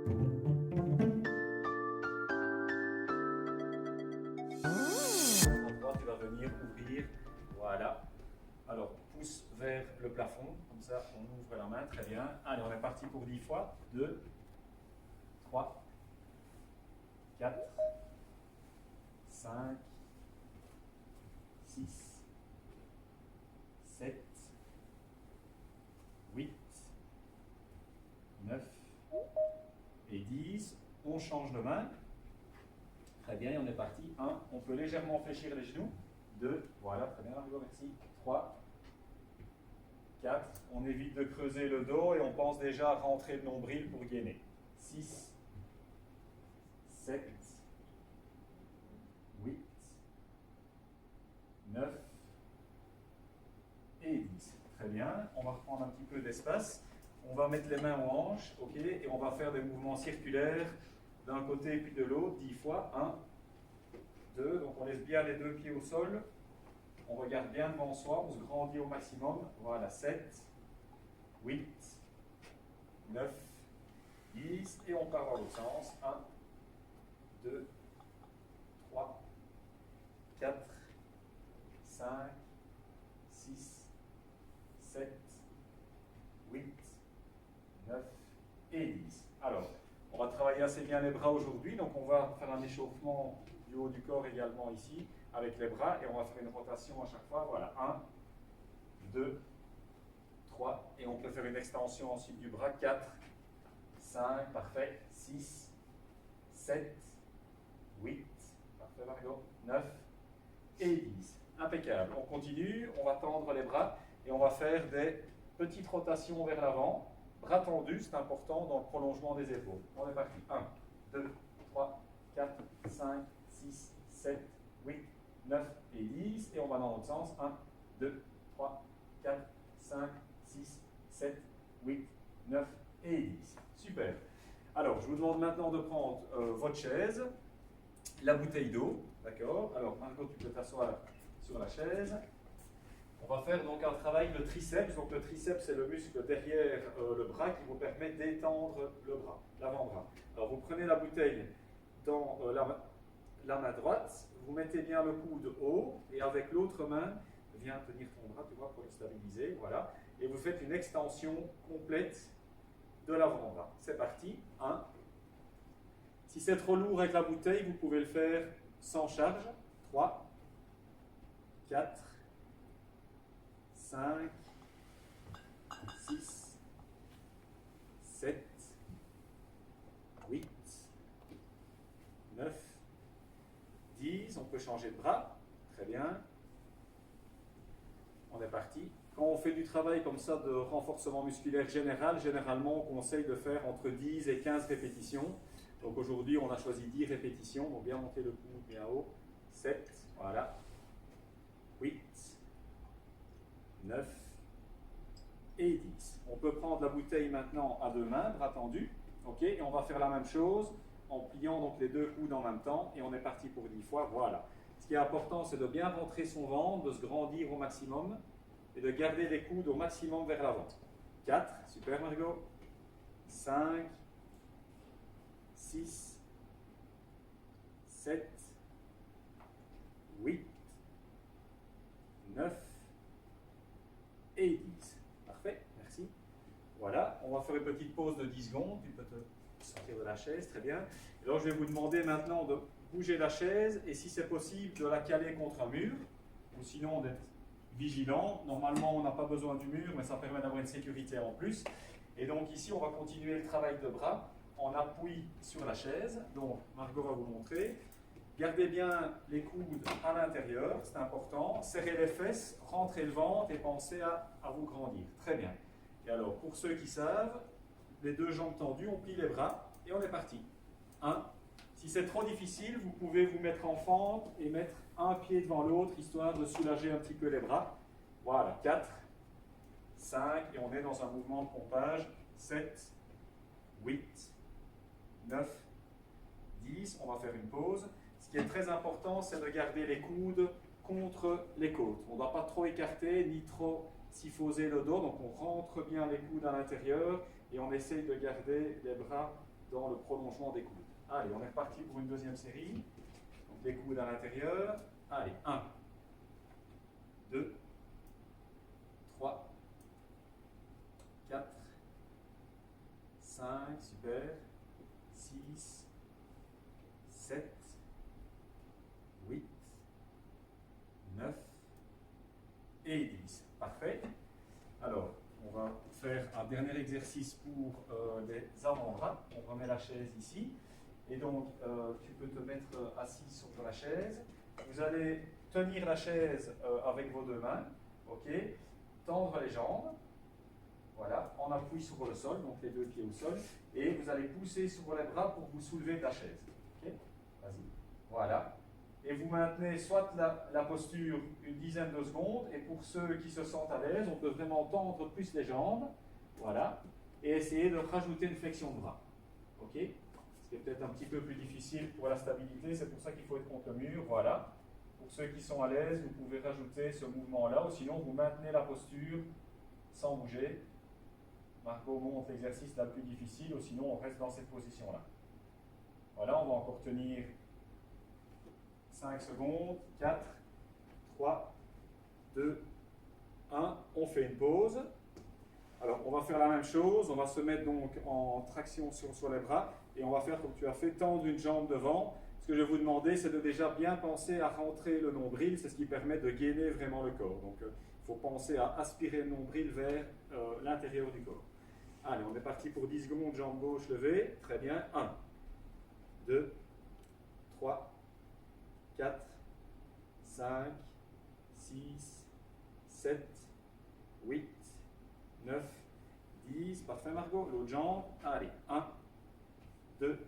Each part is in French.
À droite, tu vas venir ouvrir. Voilà. Alors, pouce vers le plafond. Comme ça, on ouvre la main. Très bien. Allez, on est parti pour 10 fois. 2, 3, 4, 5, 6, 7, 8, 9 et 10. On change de main. Très bien, et on est parti. 1, on peut légèrement fléchir les genoux. 2, voilà, très bien, Margot, merci. 3, 4, on évite de creuser le dos et on pense déjà à rentrer le nombril pour gainer. 6, 7, 8, 9 et 10. Très bien, on va reprendre un petit peu d'espace. On va mettre les mains aux hanches, ok, et on va faire des mouvements circulaires d'un côté puis de l'autre, 10 fois. 1, 2, donc on laisse bien les deux pieds au sol. On regarde bien devant soi, on se grandit au maximum. Voilà, 7, 8, 9, 10, et on part dans l'autre sens. 1, 2, 3, 4, 5, 6, 7, 8, 9 et 10. Alors, on va travailler assez bien les bras aujourd'hui, donc on va faire un échauffement du haut du corps également ici, avec les bras, et on va faire une rotation à chaque fois. Voilà, 1, 2, 3, et on peut faire une extension ensuite du bras. 4, 5, parfait, 6, 7, 8, parfait Margot, 9 et 10. Impeccable. On continue, on va tendre les bras, et on va faire des petites rotations vers l'avant. Bras tendus, c'est important dans le prolongement des épaules. On est parti. 1, 2, 3, 4, 5, 6, 7, 8, 9 et 10. Et on va dans l'autre sens. 1, 2, 3, 4, 5, 6, 7, 8, 9 et 10. Super. Alors, je vous demande maintenant de prendre votre chaise, la bouteille d'eau. D'accord? Alors, Margot, tu peux t'asseoir sur la chaise. On va faire donc un travail de triceps. Donc le triceps, c'est le muscle derrière le bras qui vous permet d'étendre le bras, l'avant-bras. Alors vous prenez la bouteille dans la main droite, vous mettez bien le coude haut et avec l'autre main, viens tenir ton bras, tu vois, pour le stabiliser, voilà. Et vous faites une extension complète de l'avant-bras. C'est parti. 1. Si c'est trop lourd avec la bouteille, vous pouvez le faire sans charge. 3, 4, 5, 6, 7, 8, 9, 10. On peut changer de bras. Très bien. On est parti. Quand on fait du travail comme ça de renforcement musculaire général, généralement on conseille de faire entre 10 et 15 répétitions. Donc aujourd'hui on a choisi 10 répétitions. Donc bien monter le coude bien haut. 7, voilà. 8, 9 et 10. On peut prendre la bouteille maintenant à deux mains, bras tendus, ok, et on va faire la même chose en pliant donc les deux coudes en même temps, et on est parti pour 10 fois, voilà. Ce qui est important, c'est de bien rentrer son ventre, de se grandir au maximum, et de garder les coudes au maximum vers l'avant. 4, super Margot, 5, 6, 7, 8, 9, et 10. Parfait, merci. Voilà, on va faire une petite pause de 10 secondes. Tu peux te sortir de la chaise, très bien. Et alors, je vais vous demander maintenant de bouger la chaise et si c'est possible, de la caler contre un mur ou sinon d'être vigilant. Normalement, on n'a pas besoin du mur, mais ça permet d'avoir une sécurité en plus. Et donc ici, on va continuer le travail de bras. On appuie sur la chaise. Donc, Margot va vous montrer. Gardez bien les coudes à l'intérieur, c'est important. Serrez les fesses, rentrez le ventre et pensez à vous grandir. Très bien. Et alors, pour ceux qui savent, les deux jambes tendues, on plie les bras et on est parti. 1. Si c'est trop difficile, vous pouvez vous mettre en fente et mettre un pied devant l'autre, histoire de soulager un petit peu les bras. Voilà, 4, 5, et on est dans un mouvement de pompage. 7, 8, 9, 10. On va faire une pause. Ce qui est très important, c'est de garder les coudes contre les côtes. On ne doit pas trop écarter, ni trop syphoser le dos. Donc on rentre bien les coudes à l'intérieur et on essaye de garder les bras dans le prolongement des coudes. Allez, on est reparti pour une deuxième série. Donc les coudes à l'intérieur. Allez, 1, 2, 3, 4, 5, super, 6, 7, 8, 9 et 10. Parfait. Alors, on va faire un dernier exercice pour les avant-bras. On remet la chaise ici. Et donc, tu peux te mettre assis sur la chaise. Vous allez tenir la chaise avec vos deux mains. OK. Tendre les jambes. Voilà. En appui sur le sol, donc les deux pieds au sol. Et vous allez pousser sur les bras pour vous soulever de la chaise. OK. Vas-y. Voilà. Et vous maintenez soit la posture une dizaine de secondes, et pour ceux qui se sentent à l'aise, on peut vraiment tendre plus les jambes, voilà, et essayer de rajouter une flexion de bras. OK? Ce qui est peut-être un petit peu plus difficile pour la stabilité, c'est pour ça qu'il faut être contre le mur, voilà. Pour ceux qui sont à l'aise, vous pouvez rajouter ce mouvement-là, ou sinon vous maintenez la posture sans bouger. Margot montre l'exercice la plus difficile, ou sinon on reste dans cette position-là. Voilà, on va encore tenir 5 secondes, 4, 3, 2, 1, on fait une pause. Alors, on va faire la même chose, on va se mettre donc en traction sur les bras, et on va faire comme tu as fait, tendre une jambe devant. Ce que je vais vous demander, c'est de déjà bien penser à rentrer le nombril, c'est ce qui permet de gainer vraiment le corps. Donc, il faut penser à aspirer le nombril vers l'intérieur du corps. Allez, on est parti pour 10 secondes, jambe gauche levée, très bien, 1, 2, 3, 4, 5, 6, 7, 8, 9, 10. Parfait, Margot. L'autre jambe. Allez, 1, 2,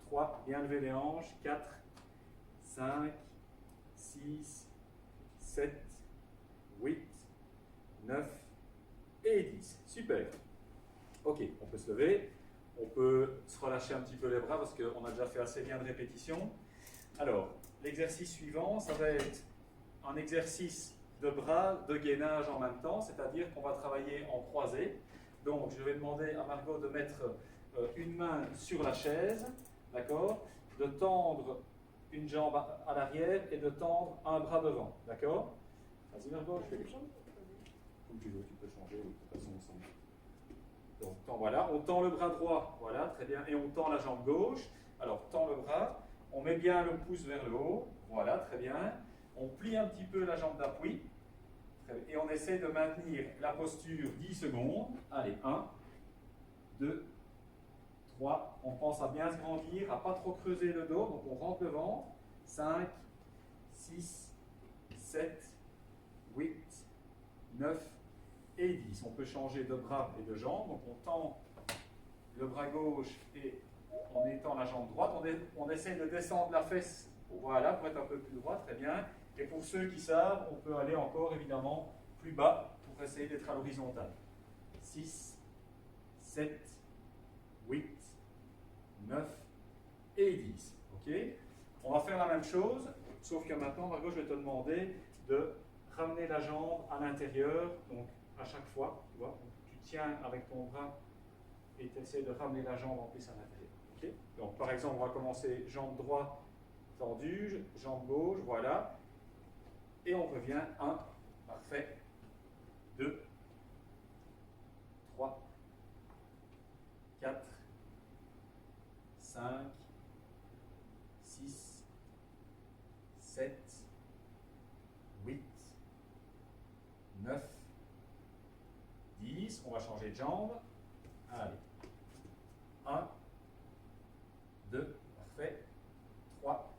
3. Bien lever les hanches. 4, 5, 6, 7, 8, 9 et 10. Super. OK, on peut se lever. On peut se relâcher un petit peu les bras parce qu'on a déjà fait assez bien de répétitions. Alors, l'exercice suivant, ça va être un exercice de bras, de gainage en même temps, c'est-à-dire qu'on va travailler en croisé. Donc, je vais demander à Margot de mettre une main sur la chaise, d'accord, de tendre une jambe à l'arrière et de tendre un bras devant, d'accord? Vas-y Margot, je fais quelque chose. Comme tu veux, tu peux changer, oui, de toute façon, ensemble. Donc, voilà, on tend le bras droit, voilà, très bien, et on tend la jambe gauche. Alors, tend le bras. On met bien le pouce vers le haut, voilà, très bien. On plie un petit peu la jambe d'appui et on essaie de maintenir la posture 10 secondes. Allez, 1, 2, 3. On pense à bien se grandir, à ne pas trop creuser le dos, donc on rentre le ventre. 5, 6, 7, 8, 9 et 10. On peut changer de bras et de jambes, donc on tend le bras gauche et on étend la jambe droite, on essaie de descendre la fesse, voilà, pour être un peu plus droit, très bien. Et pour ceux qui savent, on peut aller encore évidemment plus bas pour essayer d'être à l'horizontale. 6, 7, 8, 9 et 10. OK? On va faire la même chose, sauf que maintenant, Margot, je vais te demander de ramener la jambe à l'intérieur, donc à chaque fois, tu vois, tu tiens avec ton bras et tu essaies de ramener la jambe en plus à l'intérieur. Okay. Donc, par exemple, on va commencer jambe droite tendue, jambe gauche, voilà. Et on revient. 1, parfait. 2, 3, 4, 5, 6, 7, 8, 9, 10. On va changer de jambe. Allez. 1, 2, parfait. 3,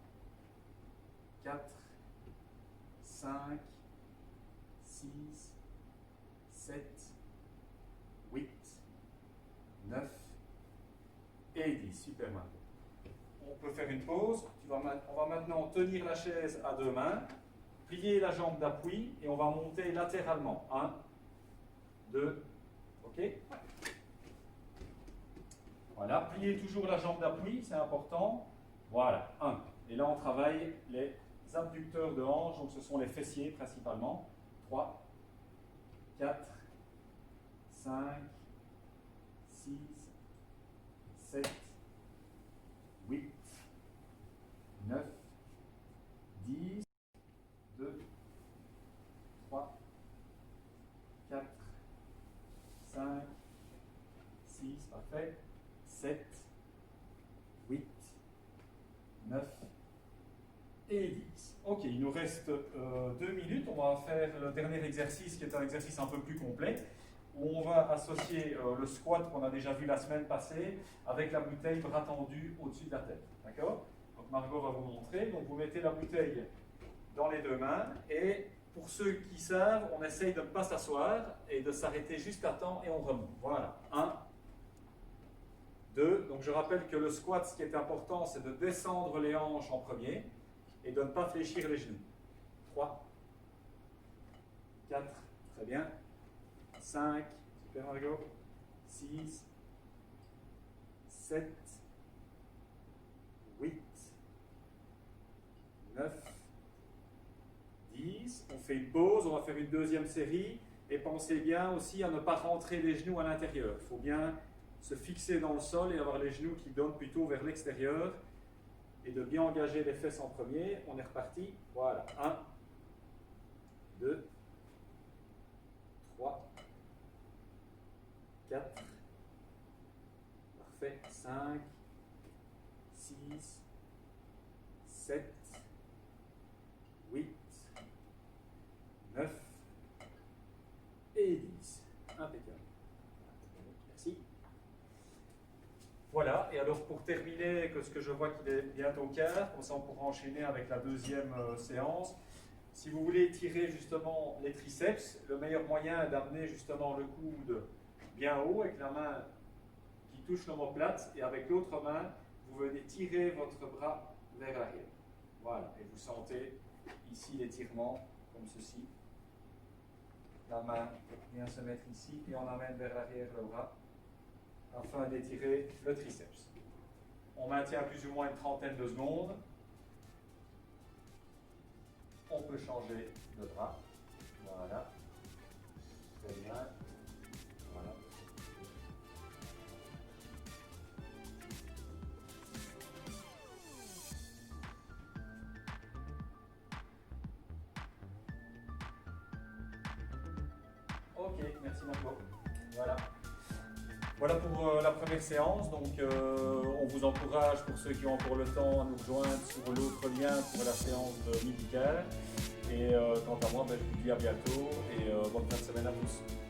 4, 5, 6, 7, 8, 9 et 10. Super, Margot. On peut faire une pause. On va maintenant tenir la chaise à deux mains, plier la jambe d'appui et on va monter latéralement. 1, 2, ok? Voilà, pliez toujours la jambe d'appui, c'est important. Voilà, 1. Et là, on travaille les abducteurs de hanche, donc ce sont les fessiers principalement. 3, 4, 5, 6, 7, 8, 9, 10, 2, 3, 4, 5, 6, parfait, 7, 8, 9 et 10. Ok, il nous reste 2 minutes. On va faire le dernier exercice qui est un exercice un peu plus complet, où on va associer le squat qu'on a déjà vu la semaine passée avec la bouteille bras tendu au-dessus de la tête. D'accord? Donc Margot va vous montrer. Donc vous mettez la bouteille dans les deux mains et pour ceux qui savent, on essaye de ne pas s'asseoir et de s'arrêter juste à temps et on remonte. Voilà. 1, 2. Donc je rappelle que le squat, ce qui est important, c'est de descendre les hanches en premier et de ne pas fléchir les genoux. 3, 4, très bien. 5, super Margot. 6, 7, 8, 9, 10. On fait une pause, on va faire une deuxième série. Et pensez bien aussi à ne pas rentrer les genoux à l'intérieur. Il faut bien se fixer dans le sol et avoir les genoux qui donnent plutôt vers l'extérieur. Et de bien engager les fesses en premier. On est reparti. Voilà. 1, 2, 3, 4, parfait, 5, 6, 7, 8, 9 et 10. Impeccable. Merci. Voilà, et alors pour terminer, ce que je vois qu'il est bientôt quart, comme ça on pourra enchaîner avec la deuxième séance. Si vous voulez tirer justement les triceps, le meilleur moyen est d'amener justement le coude bien haut avec la main qui touche l'omoplate et avec l'autre main, vous venez tirer votre bras vers l'arrière. Voilà, et vous sentez ici l'étirement comme ceci. La main vient se mettre ici et on amène vers l'arrière le bras afin d'étirer le triceps. On maintient plus ou moins une trentaine de secondes. On peut changer de bras. Voilà. Très bien. Voilà. Ok, merci Marco. Voilà. Voilà pour la première séance. Donc, on vous encourage, pour ceux qui ont encore le temps, à nous rejoindre sur l'autre lien pour la séance de midi-quart. Et quant à moi, je vous dis à bientôt et bonne fin de semaine à tous.